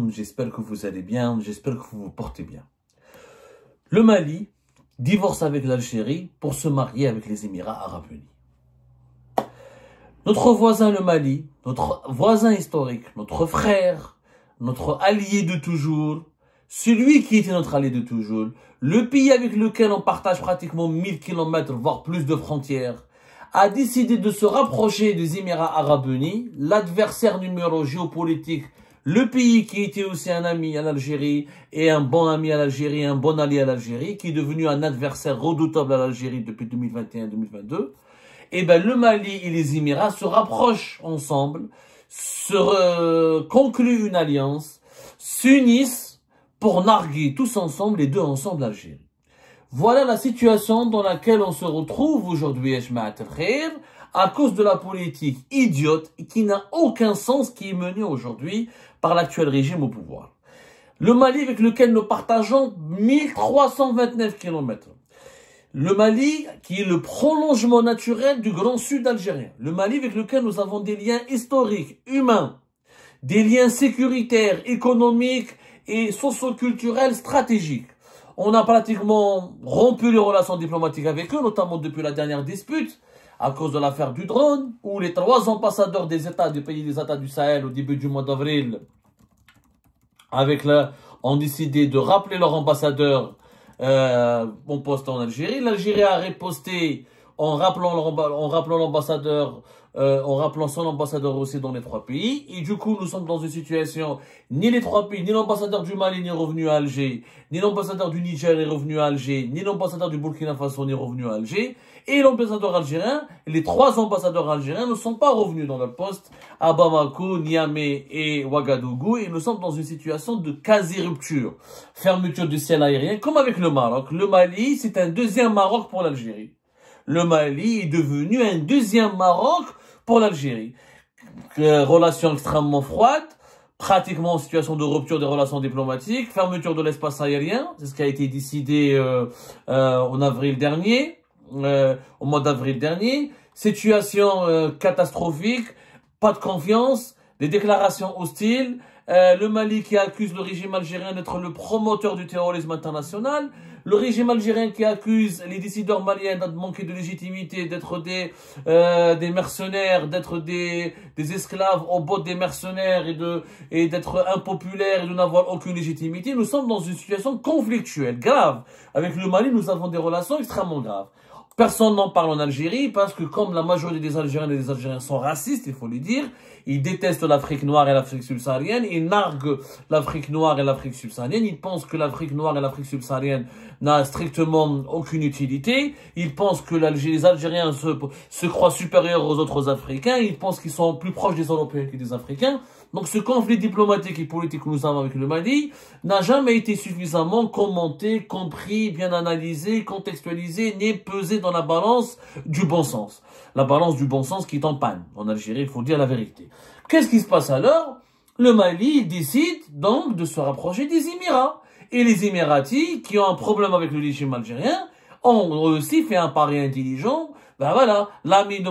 J'espère que vous allez bien, j'espère que vous vous portez bien. Le Mali divorce avec l'Algérie pour se marier avec les Émirats Arabes Unis. Notre voisin le Mali, notre voisin historique, notre frère, notre allié de toujours, celui qui était notre allié de toujours, le pays avec lequel on partage pratiquement 1000 km, voire plus de frontières, a décidé de se rapprocher des Émirats Arabes Unis, l'adversaire numéro géopolitique, le pays qui était aussi un ami à l'Algérie et un bon ami à l'Algérie, un bon allié à l'Algérie, qui est devenu un adversaire redoutable à l'Algérie depuis 2021-2022. Et ben le Mali et les Émirats se rapprochent ensemble, concluent une alliance, s'unissent pour narguer tous ensemble, les deux ensemble l'Algérie. Voilà la situation dans laquelle on se retrouve aujourd'hui, à cause de la politique idiote qui n'a aucun sens qui est menée aujourd'hui par l'actuel régime au pouvoir. Le Mali avec lequel nous partageons 1329 km. Le Mali qui est le prolongement naturel du Grand Sud algérien. Le Mali avec lequel nous avons des liens historiques, humains, des liens sécuritaires, économiques et socio-culturels stratégiques. On a pratiquement rompu les relations diplomatiques avec eux, notamment depuis la dernière dispute, à cause de l'affaire du drone, où les 3 ambassadeurs des pays des États du Sahel au début du mois d'avril, ont décidé de rappeler leur ambassadeur en poste en Algérie. L'Algérie a riposté en rappelant l'ambassadeur, en rappelant son ambassadeur aussi dans les 3 pays. Et du coup, nous sommes dans une situation, ni les 3 pays, ni l'ambassadeur du Mali n'est revenu à Alger, ni l'ambassadeur du Niger n'est revenu à Alger, ni l'ambassadeur du Burkina Faso n'est revenu à Alger. Et l'ambassadeur algérien, les 3 ambassadeurs algériens ne sont pas revenus dans leur poste à Bamako, Niamey et Ouagadougou. Et nous sommes dans une situation de quasi-rupture. Fermeture du ciel aérien, comme avec le Maroc. Le Mali, c'est un deuxième Maroc pour l'Algérie. Le Mali est devenu un deuxième Maroc pour l'Algérie. Relations extrêmement froides, pratiquement en situation de rupture des relations diplomatiques, fermeture de l'espace aérien, c'est ce qui a été décidé en avril dernier, au mois d'avril dernier. Situation catastrophique, pas de confiance, des déclarations hostiles. Le Mali qui accuse le régime algérien d'être le promoteur du terrorisme international. Le régime algérien qui accuse les décideurs maliens de manquer de légitimité, d'être des mercenaires, d'être des esclaves au bord des mercenaires et d'être impopulaires et de n'avoir aucune légitimité. Nous sommes dans une situation conflictuelle, grave. Avec le Mali, nous avons des relations extrêmement graves. Personne n'en parle en Algérie parce que comme la majorité des Algériens et des Algériens sont racistes, il faut le dire, ils détestent l'Afrique noire et l'Afrique subsaharienne, ils narguent l'Afrique noire et l'Afrique subsaharienne, ils pensent que l'Afrique noire et l'Afrique subsaharienne n'a strictement aucune utilité, ils pensent que les Algériens se croient supérieurs aux autres Africains, ils pensent qu'ils sont plus proches des Européens que des Africains. Donc ce conflit diplomatique et politique que nous avons avec le Mali n'a jamais été suffisamment commenté, compris, bien analysé, contextualisé, ni pesé dans la balance du bon sens. La balance du bon sens qui est en panne. En Algérie, il faut dire la vérité. Qu'est-ce qui se passe alors? Le Mali décide donc de se rapprocher des Émirats. Et les Émiratis, qui ont un problème avec le régime algérien, ont aussi fait un pari intelligent. Ben voilà, l'ennemi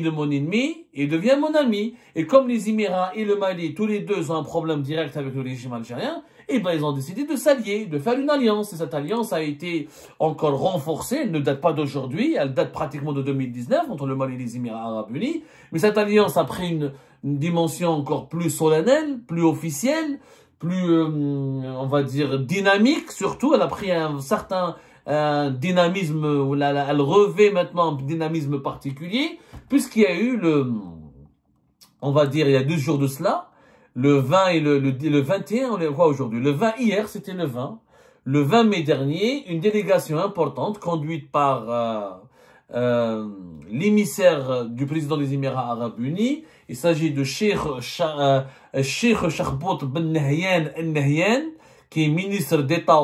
de mon ennemi, il devient mon ami. Et comme les Émirats et le Mali, tous les deux ont un problème direct avec le régime algérien, et ben ils ont décidé de s'allier, de faire une alliance. Et cette alliance a été encore renforcée, elle ne date pas d'aujourd'hui, elle date pratiquement de 2019 entre le Mali et les Émirats Arabes Unis. Mais cette alliance a pris une dimension encore plus solennelle, plus officielle, plus, on va dire, dynamique surtout. Elle a pris un certain dynamisme, elle revêt maintenant un dynamisme particulier, puisqu'il y a eu on va dire, il y a 2 jours de cela, le 20 et le 21, on les voit aujourd'hui. Le 20 hier, c'était le 20. Le 20 mai dernier, une délégation importante conduite par l'émissaire du président des Émirats Arabes Unis. Il s'agit de Cheikh Charbot Ben Nahyan Al-Nahyan, qui est ministre d'État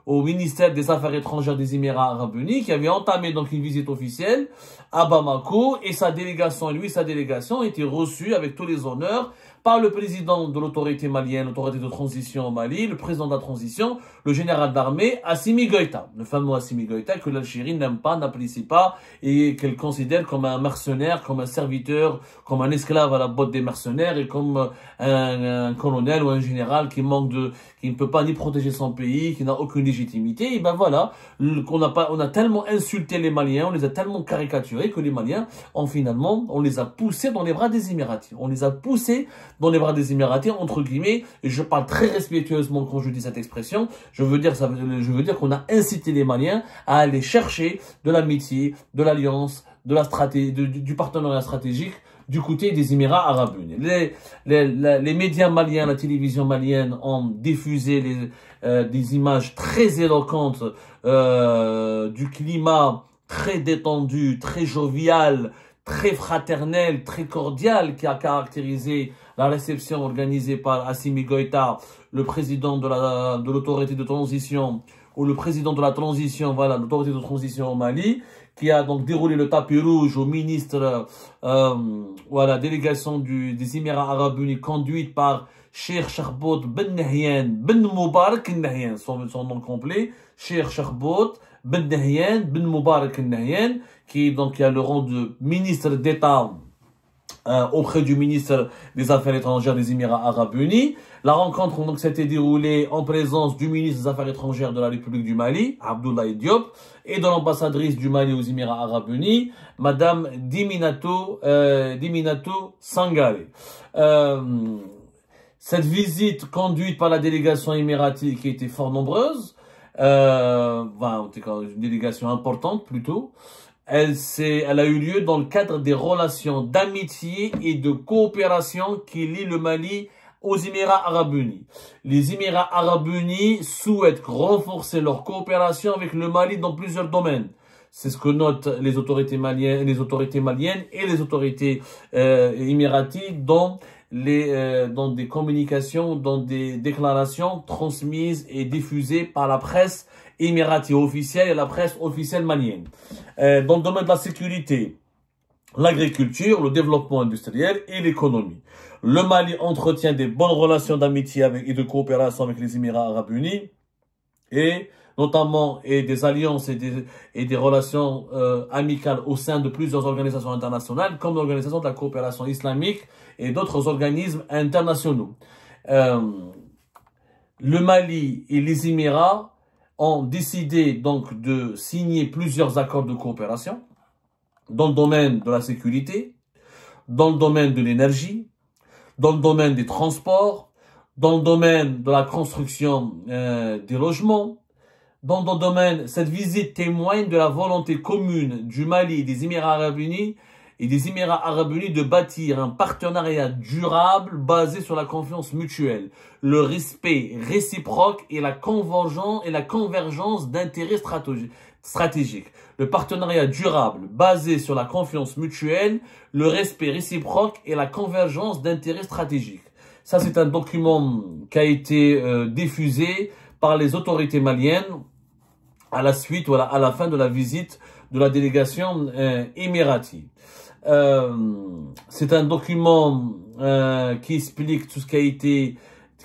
au ministère des Affaires étrangères des Émirats Arabes Unis, qui avait entamé donc une visite officielle à Bamako, et sa délégation, sa délégation, a été reçue avec tous les honneurs par le président de l'autorité malienne, l'autorité de transition au Mali, le président de la transition, le général d'armée, Assimi Goïta. Le fameux Assimi Goïta que l'Algérie n'aime pas, n'apprécie pas, et qu'elle considère comme un mercenaire, comme un serviteur, comme un esclave à la botte des mercenaires, et comme un colonel ou un général qui ne peut pas ni protéger son pays, qui n'a aucune légitimité. Et ben voilà, on a tellement insulté les Maliens, on les a tellement caricaturés que les Maliens, on les a poussés dans les bras des Émiratis. On les a poussés dans les bras des Émiratis, entre guillemets, et je parle très respectueusement quand je dis cette expression, je veux dire qu'on a incité les Maliens à aller chercher de l'amitié, de l'alliance, de la stratégie, du partenariat stratégique du côté des Émirats arabes unis. Les médias maliens, la télévision malienne ont diffusé des images très éloquentes du climat très détendu, très jovial, très fraternel, très cordial qui a caractérisé la réception organisée par Assimi Goïta, le président de l'autorité de transition, ou le président de la transition, voilà, l'autorité de transition au Mali, qui a donc déroulé le tapis rouge au ministre, voilà, délégation des Émirats arabes unis conduite par Cheikh Charbot Ben Nahyan, Ben Moubarak Nahyan, son nom complet, Cheikh Charbot Ben Nahyan, Ben Moubarak Nahyan, qui a le rang de ministre d'État auprès du ministre des Affaires étrangères des Émirats arabes unis. La rencontre donc s'était déroulée en présence du ministre des Affaires étrangères de la République du Mali, Abdoulaye Diop, et de l'ambassadrice du Mali aux Émirats arabes unis, Madame Diminato Sangare. Cette visite conduite par la délégation émiratie qui était fort nombreuse, une délégation importante plutôt, elle a eu lieu dans le cadre des relations d'amitié et de coopération qui lient le Mali aux Émirats arabes unis. Les Émirats arabes unis souhaitent renforcer leur coopération avec le Mali dans plusieurs domaines. C'est ce que notent les autorités maliennes et les autorités émiraties dans des communications, dans des déclarations transmises et diffusées par la presse émiratie officielle et la presse officielle malienne. Dans le domaine de la sécurité, l'agriculture, le développement industriel et l'économie. Le Mali entretient des bonnes relations d'amitié et de coopération avec les Émirats arabes unis et notamment des alliances et des relations amicales au sein de plusieurs organisations internationales comme l'Organisation de la coopération islamique et d'autres organismes internationaux. Le Mali et les Émirats ont décidé donc de signer plusieurs accords de coopération dans le domaine de la sécurité, dans le domaine de l'énergie, dans le domaine des transports, dans le domaine de la construction des logements. Dans le domaine, cette visite témoigne de la volonté commune du Mali et des Émirats arabes unis de bâtir un partenariat durable basé sur la confiance mutuelle, le respect réciproque et la convergence d'intérêts stratégiques. Le partenariat durable basé sur la confiance mutuelle, le respect réciproque et la convergence d'intérêts stratégiques. Ça, c'est un document qui a été diffusé par les autorités maliennes à la suite ou à la fin de la visite de la délégation émiratie. C'est un document qui explique tout ce qui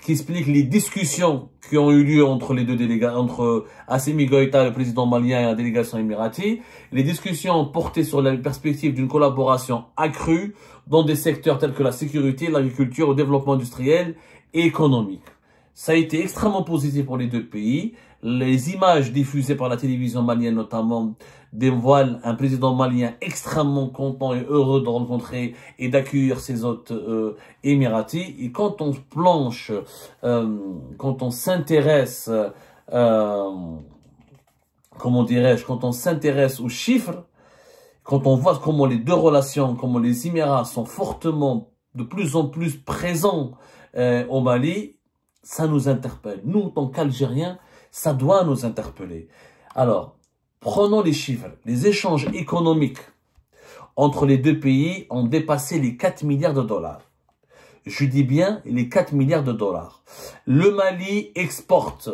explique les discussions qui ont eu lieu entre les deux délégats, entre Assimi Goïta, le président malien, et la délégation émiratie. Les discussions ont porté sur la perspective d'une collaboration accrue dans des secteurs tels que la sécurité, l'agriculture, le développement industriel et économique. Ça a été extrêmement positif pour les deux pays. Les images diffusées par la télévision malienne notamment dévoilent un président malien extrêmement content et heureux de rencontrer et d'accueillir ses hôtes émiratis. Et quand on planche, quand on s'intéresse, comment dirais-je, quand on s'intéresse aux chiffres, quand on voit comment les deux relations, comment les Émirats sont fortement, de plus en plus présents au Mali, ça nous interpelle. Nous, en tant qu'Algériens, ça doit nous interpeller. Alors, prenons les chiffres. Les échanges économiques entre les deux pays ont dépassé les 4 milliards de dollars. Je dis bien les 4 milliards de dollars. Le Mali exporte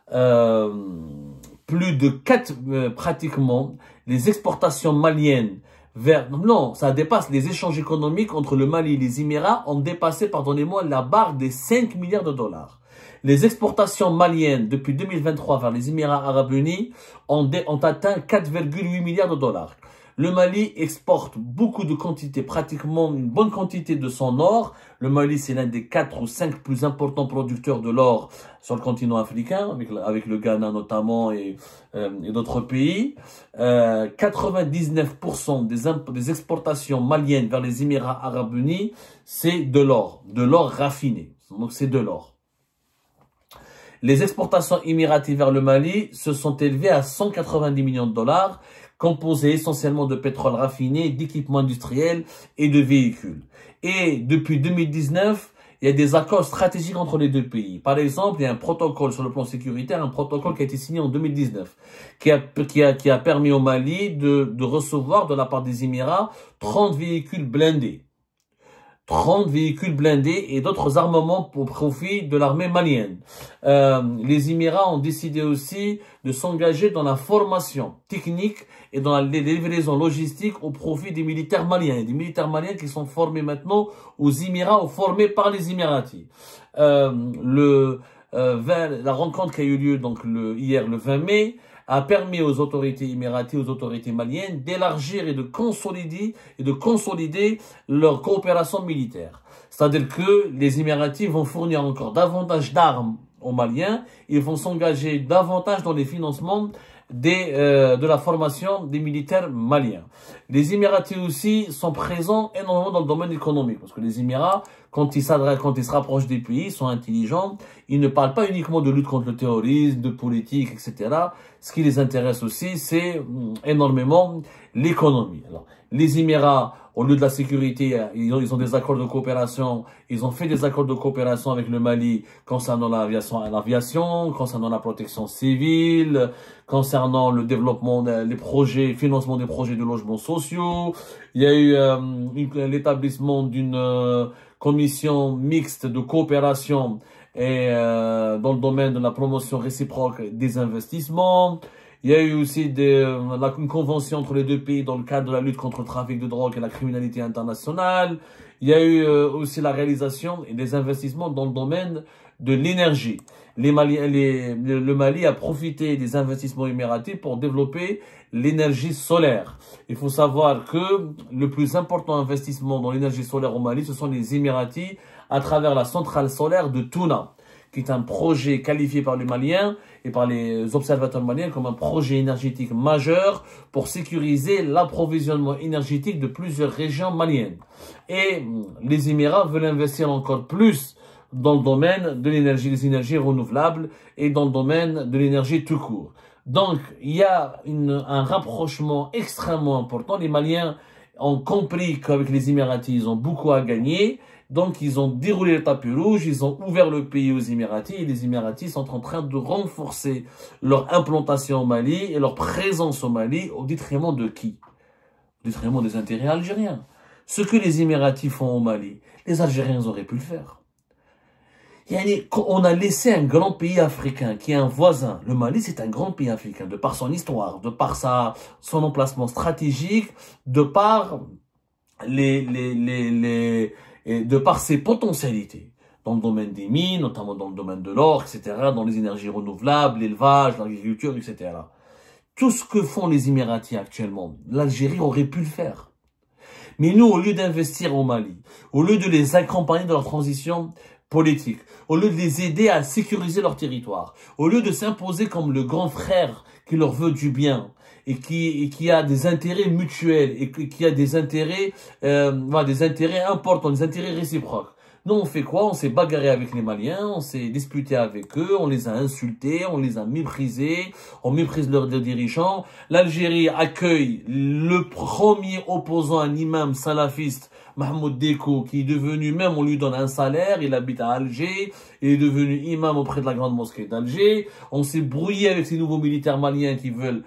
plus de pratiquement, les exportations maliennes Non, ça dépasse les échanges économiques entre le Mali et les Émirats ont dépassé, pardonnez-moi, la barre des 5 milliards de dollars. Les exportations maliennes depuis 2023 vers les Émirats Arabes Unis ont atteint 4,8 milliards de dollars. Le Mali exporte beaucoup de quantités, pratiquement une bonne quantité de son or. Le Mali, c'est l'un des 4 ou 5 plus importants producteurs de l'or sur le continent africain, avec le Ghana notamment et d'autres pays. 99% des exportations maliennes vers les Émirats Arabes Unis, c'est de l'or raffiné. Donc c'est de l'or. Les exportations émiratives vers le Mali se sont élevées à 190 millions de dollars, composés essentiellement de pétrole raffiné, d'équipements industriels et de véhicules. Et depuis 2019, il y a des accords stratégiques entre les deux pays. Par exemple, il y a un protocole sur le plan sécuritaire, un protocole qui a été signé en 2019, qui a permis au Mali de recevoir de la part des Émirats 30 véhicules blindés. 30 véhicules blindés et d'autres armements au profit de l'armée malienne. Les Émirats ont décidé aussi de s'engager dans la formation technique et dans la livraison logistique au profit des militaires maliens. Des militaires maliens qui sont formés maintenant aux Émirats ou formés par les Émiratis. La rencontre qui a eu lieu donc hier le 20 mai a permis aux autorités émiraties, aux autorités maliennes d'élargir et de consolider leur coopération militaire. C'est-à-dire que les Émiratis vont fournir encore davantage d'armes aux Maliens, ils vont s'engager davantage dans les financements de la formation des militaires maliens. Les Émiratis aussi sont présents énormément dans le domaine économique, parce que les Émirats, quand ils se rapprochent des pays, ils sont intelligents, ils ne parlent pas uniquement de lutte contre le terrorisme, de politique, etc. Ce qui les intéresse aussi, c'est énormément l'économie. Alors, les Émirats, au lieu de la sécurité, ils ont des accords de coopération. Ils ont fait des accords de coopération avec le Mali concernant l'aviation, concernant la protection civile, concernant le développement des projets, financement des projets de logements sociaux. Il y a eu l'établissement d'une commission mixte de coopération et dans le domaine de la promotion réciproque des investissements. Il y a eu aussi une convention entre les deux pays dans le cadre de la lutte contre le trafic de drogue et la criminalité internationale. Il y a eu aussi la réalisation et des investissements dans le domaine de l'énergie. Le Mali a profité des investissements émiratis pour développer l'énergie solaire. Il faut savoir que le plus important investissement dans l'énergie solaire au Mali, ce sont les Émiratis à travers la centrale solaire de Touna, qui est un projet qualifié par les Maliens et par les observateurs maliens comme un projet énergétique majeur pour sécuriser l'approvisionnement énergétique de plusieurs régions maliennes. Et les Émirats veulent investir encore plus dans le domaine de l'énergie, des énergies renouvelables et dans le domaine de l'énergie tout court. Donc, il y a un rapprochement extrêmement important. Les Maliens ont compris qu'avec les Émiratis, ils ont beaucoup à gagner. Donc, ils ont déroulé le tapis rouge, ils ont ouvert le pays aux Émiratis et les Émiratis sont en train de renforcer leur implantation au Mali et leur présence au Mali au détriment de qui? Au détriment des intérêts algériens. Ce que les Émiratis font au Mali, les Algériens auraient pu le faire. On a laissé un grand pays africain qui est un voisin. Le Mali, c'est un grand pays africain de par son histoire, de par son emplacement stratégique, de par de par ses potentialités dans le domaine des mines, notamment dans le domaine de l'or, etc., dans les énergies renouvelables, l'élevage, l'agriculture, etc. Tout ce que font les Émiratis actuellement, l'Algérie aurait pu le faire. Mais nous, au lieu d'investir au Mali, au lieu de les accompagner dans leur transition politique, au lieu de les aider à sécuriser leur territoire, au lieu de s'imposer comme le grand frère qui leur veut du bien, et qui a des intérêts mutuels et qui a des intérêts importants, des intérêts réciproques. Nous, on fait quoi? On s'est bagarré avec les Maliens, on s'est disputé avec eux, on les a insultés, on les a méprisés, on méprise leurs dirigeants. L'Algérie accueille le premier opposant, un imam salafiste, Mahmoud Deko, qui est devenu, même on lui donne un salaire, il habite à Alger, il est devenu imam auprès de la grande mosquée d'Alger. On s'est brouillé avec ces nouveaux militaires maliens qui veulent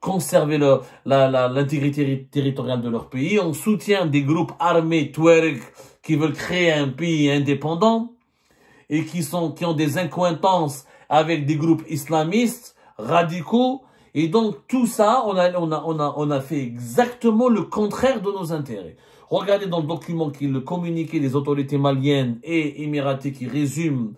conserver l'intégrité territoriale de leur pays. On soutient des groupes armés Touareg qui veulent créer un pays indépendant et qui ont des accointances avec des groupes islamistes radicaux Et donc, tout ça, on a fait exactement le contraire de nos intérêts. Regardez dans le document qui le communiqué des autorités maliennes et émiratées qui résume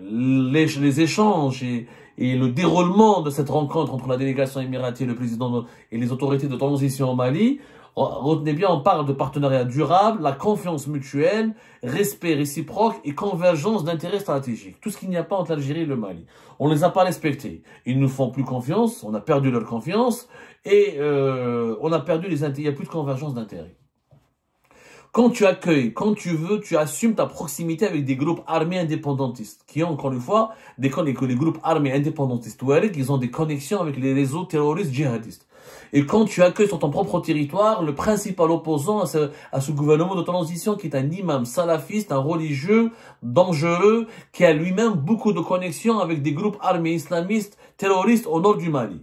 les échanges et le déroulement de cette rencontre entre la délégation émiratée, le président et les autorités de transition au Mali. Retenez bien, on parle de partenariat durable, la confiance mutuelle, respect réciproque et convergence d'intérêts stratégiques. Tout ce qu'il n'y a pas entre l'Algérie et le Mali. On ne les a pas respectés. Ils nous font plus confiance, on a perdu leur confiance et on a perdu les intérêts. Il n'y a plus de convergence d'intérêts. Quand tu accueilles, quand tu veux, tu assumes ta proximité avec des groupes armés indépendantistes, qui ont encore une fois, les groupes armés indépendantistes, ils ont des connexions avec les réseaux terroristes djihadistes. Et quand tu accueilles sur ton propre territoire le principal opposant à ce gouvernement de transition qui est un imam salafiste, un religieux dangereux, qui a lui-même beaucoup de connexions avec des groupes armés islamistes terroristes au nord du Mali.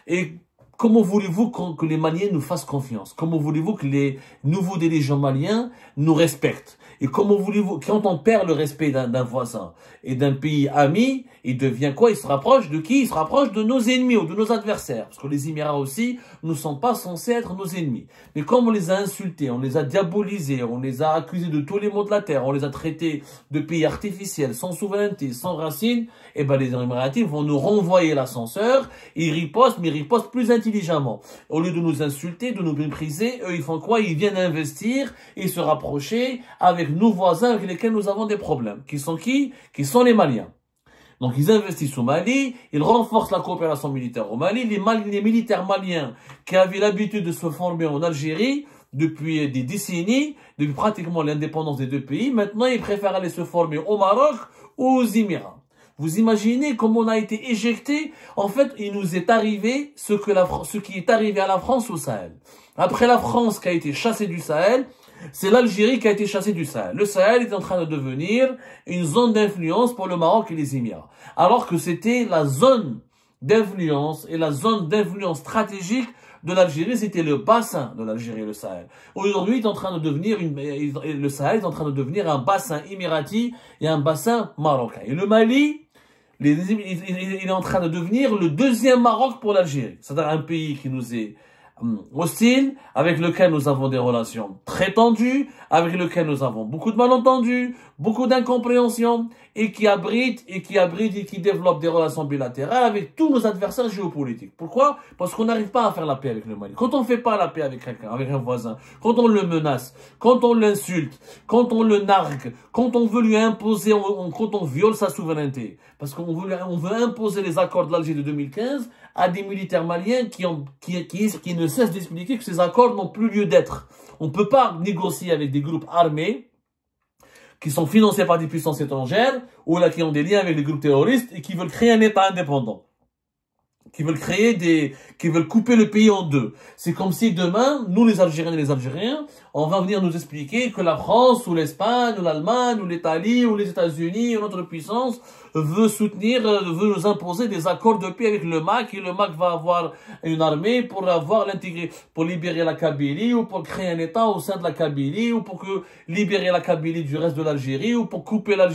Et comment voulez-vous que les Maliens nous fassent confiance? Comment voulez-vous que les nouveaux dirigeants maliens nous respectent? Et comment voulez-vous, quand on perd le respect d'un voisin et d'un pays ami, il devient quoi? Il se rapproche de qui? Il se rapproche de nos ennemis ou de nos adversaires. Parce que les Émirats aussi ne sont pas censés être nos ennemis. Mais comme on les a insultés, on les a diabolisés, on les a accusés de tous les maux de la terre, on les a traités de pays artificiels, sans souveraineté, sans racines, et ben les Émiratis vont nous renvoyer l'ascenseur, ils ripostent, mais ils ripostent plus intelligemment. Au lieu de nous insulter, de nous mépriser, eux ils font quoi? Ils viennent investir et se rapprocher avec nos voisins avec lesquels nous avons des problèmes. Qui sont qui? Qui sont les Maliens. Donc ils investissent au Mali, ils renforcent la coopération militaire au Mali. Les militaires maliens qui avaient l'habitude de se former en Algérie depuis des décennies, depuis pratiquement l'indépendance des deux pays, maintenant ils préfèrent aller se former au Maroc ou aux Émirats. Vous imaginez comment on a été éjecté? En fait, il nous est arrivé ce qui est arrivé à la France au Sahel. Après la France qui a été chassée du Sahel, c'est l'Algérie qui a été chassée du Sahel. Le Sahel est en train de devenir une zone d'influence pour le Maroc et les Émirats. Alors que c'était la zone d'influence et la zone d'influence stratégique de l'Algérie, c'était le bassin de l'Algérie, le Sahel. Aujourd'hui, le Sahel est en train de devenir un bassin émirati et un bassin marocain. Et le Mali, il est en train de devenir le deuxième Maroc pour l'Algérie. C'est-à-dire un pays qui nous est hostile, avec lequel nous avons des relations très tendues, avec lequel nous avons beaucoup de malentendus, beaucoup d'incompréhension, et qui abrite et qui développe des relations bilatérales avec tous nos adversaires géopolitiques. Pourquoi? Parce qu'on n'arrive pas à faire la paix avec le Mali. Quand on ne fait pas la paix avec quelqu'un, avec un voisin, quand on le menace, quand on l'insulte, quand on le nargue, quand on veut lui imposer, quand on viole sa souveraineté, parce qu'on veut imposer les accords de l'Alger de 2015 à des militaires maliens qui ne cessent d'expliquer que ces accords n'ont plus lieu d'être. On ne peut pas négocier avec des groupes armés qui sont financés par des puissances étrangères ou là qui ont des liens avec des groupes terroristes et qui veulent créer un État indépendant. Qui veulent couper le pays en deux. C'est comme si demain, nous les Algériens et les Algériens, on va venir nous expliquer que la France ou l'Espagne ou l'Allemagne ou l'Italie ou les États-Unis ou notre puissance veut nous imposer des accords de paix avec le MAC et le MAC va avoir une armée pour libérer la Kabylie ou pour créer un État au sein de la Kabylie ou pour libérer la Kabylie du reste de l'Algérie ou pour couper la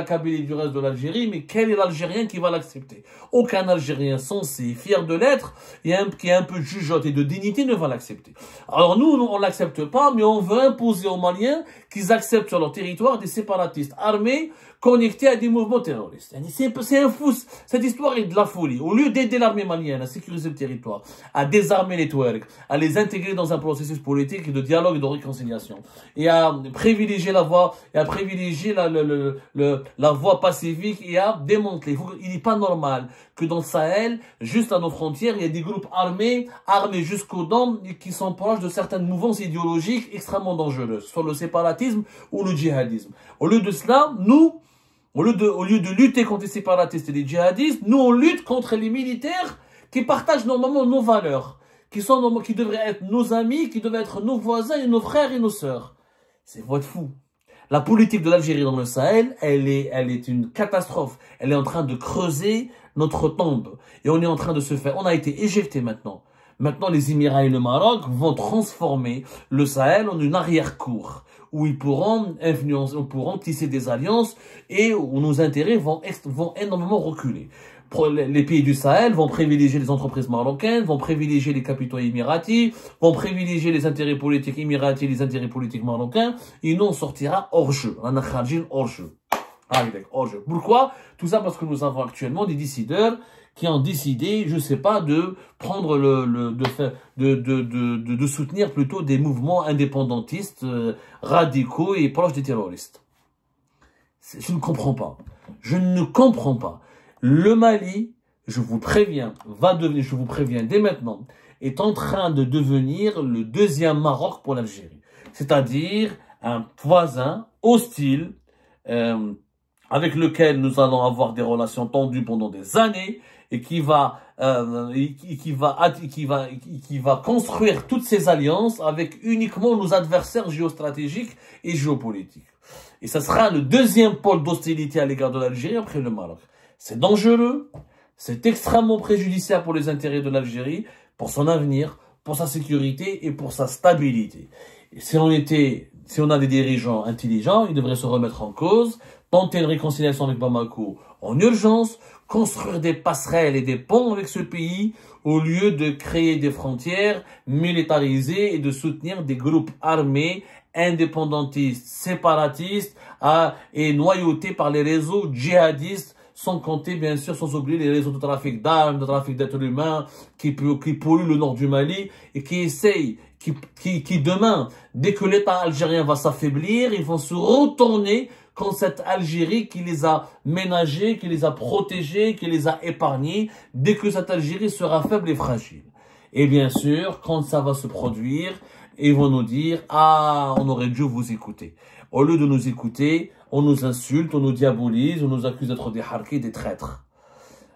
Kabylie du reste de l'Algérie. Mais quel est l'Algérien qui va l'accepter? Aucun Algérien censé, fier de l'être, qui est un peu jugeote et de dignité ne va l'accepter. Alors nous, on l'accepte pas, mais on veut imposer aux Maliens qu'ils acceptent sur leur territoire des séparatistes armés connectés à des mouvements terroristes. C'est un fou. Cette histoire est de la folie. Au lieu d'aider l'armée malienne à sécuriser le territoire, à désarmer les Touaregs, à les intégrer dans un processus politique de dialogue et de réconciliation, et à privilégier la voie, la voie pacifique et à démanteler. Il n'est pas normal que dans le Sahel, juste à nos frontières, il y a des groupes armés jusqu'aux dents, qui sont proches de certaines mouvances idéologiques extrêmement dangereuses, soit le séparatisme ou le djihadisme. Au lieu de cela, nous, au lieu de lutter contre les séparatistes et les djihadistes, nous on lutte contre les militaires qui partagent normalement nos valeurs, qui devraient être nos amis, qui devraient être nos voisins et nos frères et nos sœurs. C'est votre fou. La politique de l'Algérie dans le Sahel, elle est une catastrophe. Elle est en train de creuser notre tombe. Et on est en train de on a été éjecté maintenant. Maintenant, les Émirats et le Maroc vont transformer le Sahel en une arrière-cour où ils pourront tisser des alliances et où nos intérêts vont énormément reculer. les pays du Sahel vont privilégier les entreprises marocaines, vont privilégier les capitaux émiratis, vont privilégier les intérêts politiques émiratis, les intérêts politiques marocains, et nous on sortira hors jeu. On a kharjin hors jeu. Hors jeu. Pourquoi? Tout ça parce que nous avons actuellement des décideurs qui ont décidé, je sais pas, de prendre de soutenir plutôt des mouvements indépendantistes, radicaux et proches des terroristes. Je ne comprends pas. Je ne comprends pas. Le Mali, je vous préviens, je vous préviens dès maintenant, est en train de devenir le deuxième Maroc pour l'Algérie. C'est-à-dire un voisin hostile, avec lequel nous allons avoir des relations tendues pendant des années et qui va construire toutes ces alliances avec uniquement nos adversaires géostratégiques et géopolitiques. Et ça sera le deuxième pôle d'hostilité à l'égard de l'Algérie après le Maroc. C'est dangereux, c'est extrêmement préjudiciable pour les intérêts de l'Algérie, pour son avenir, pour sa sécurité et pour sa stabilité. Et si on a des dirigeants intelligents, ils devraient se remettre en cause, tenter une réconciliation avec Bamako en urgence, construire des passerelles et des ponts avec ce pays, au lieu de créer des frontières militarisées et de soutenir des groupes armés, indépendantistes, séparatistes, et noyautés par les réseaux djihadistes, sans compter, bien sûr, sans oublier les réseaux de trafic d'armes, de trafic d'êtres humains, qui polluent le nord du Mali, et qui essayent, qui demain, dès que l'État algérien va s'affaiblir, ils vont se retourner contre cette Algérie qui les a ménagés, qui les a protégés, qui les a épargnés, dès que cette Algérie sera faible et fragile. Et bien sûr, quand ça va se produire, ils vont nous dire « Ah, on aurait dû vous écouter ». Au lieu de nous écouter, on nous insulte, on nous diabolise, on nous accuse d'être des harkis, des traîtres.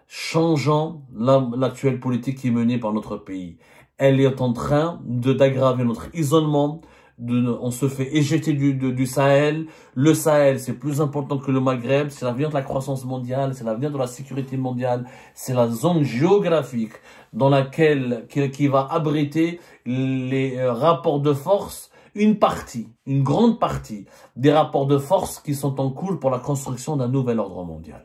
Changeons l'actuelle politique qui est menée par notre pays. Elle est en train d'aggraver notre isolement. On se fait éjecter du Sahel. Le Sahel, c'est plus important que le Maghreb. C'est l'avenir de la croissance mondiale. C'est l'avenir de la sécurité mondiale. C'est la zone géographique dans laquelle, qui va abriter les rapports de force. Une grande partie des rapports de force qui sont en cours pour la construction d'un nouvel ordre mondial.